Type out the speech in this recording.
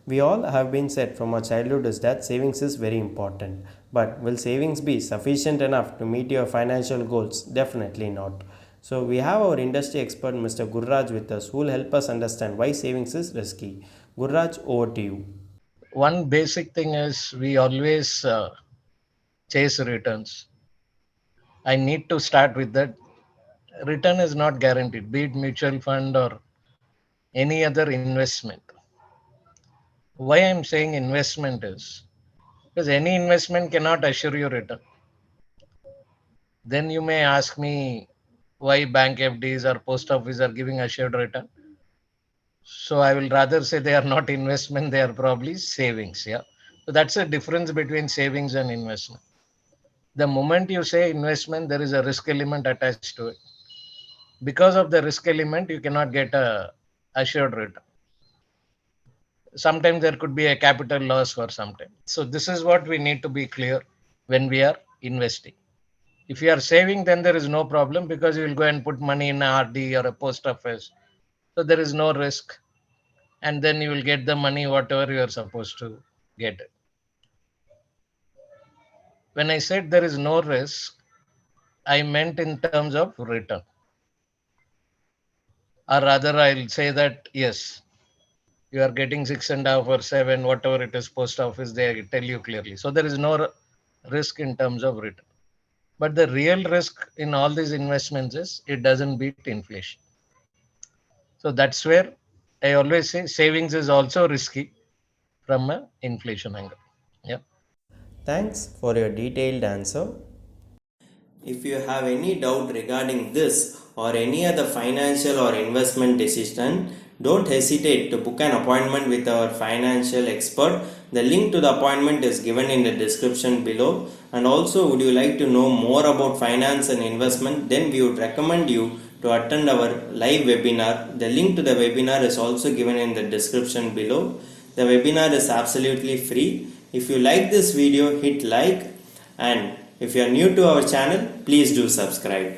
We all have been said from our childhood is that savings is very important. But will savings be sufficient enough to meet your financial goals? Definitely not. So we have our industry expert Mr. Gurraj with us who will help us understand why savings is risky. Gurraj, over to you. One basic thing is we always chase returns. I need to start with that. Return is not guaranteed, be it mutual fund or any other investment. Why I'm saying investment is because any investment cannot assure you return. Then you may ask me why bank FDs or post office are giving assured return. So I will rather say they are not investment, they are probably savings. Yeah. So that's the difference between savings and investment. The moment you say investment, there is a risk element attached to it. Because of the risk element, you cannot get a assured return. Sometimes there could be a capital loss for some time. So this is what we need to be clear when we are investing. If you are saving, then there is no problem because you will go and put money in a RD or a post office. So there is no risk. And then you will get the money whatever you are supposed to get it. When I said there is no risk, I meant in terms of return. Or rather, I'll say that yes, you are getting 6.5 or 7, whatever it is, post office, they tell you clearly. So there is no risk in terms of return. But the real risk in all these investments is it doesn't beat inflation. So that's where I always say savings is also risky from a inflation angle. Yeah. Thanks for your detailed answer. If you have any doubt regarding this or any other financial or investment decision, don't hesitate to book an appointment with our financial expert. The link to the appointment is given in the description below. And also, would you like to know more about finance and investment? Then we would recommend you to attend our live webinar. The link to the webinar is also given in the description below. The webinar is absolutely free. If you like this video, hit like, and if you are new to our channel, please do subscribe.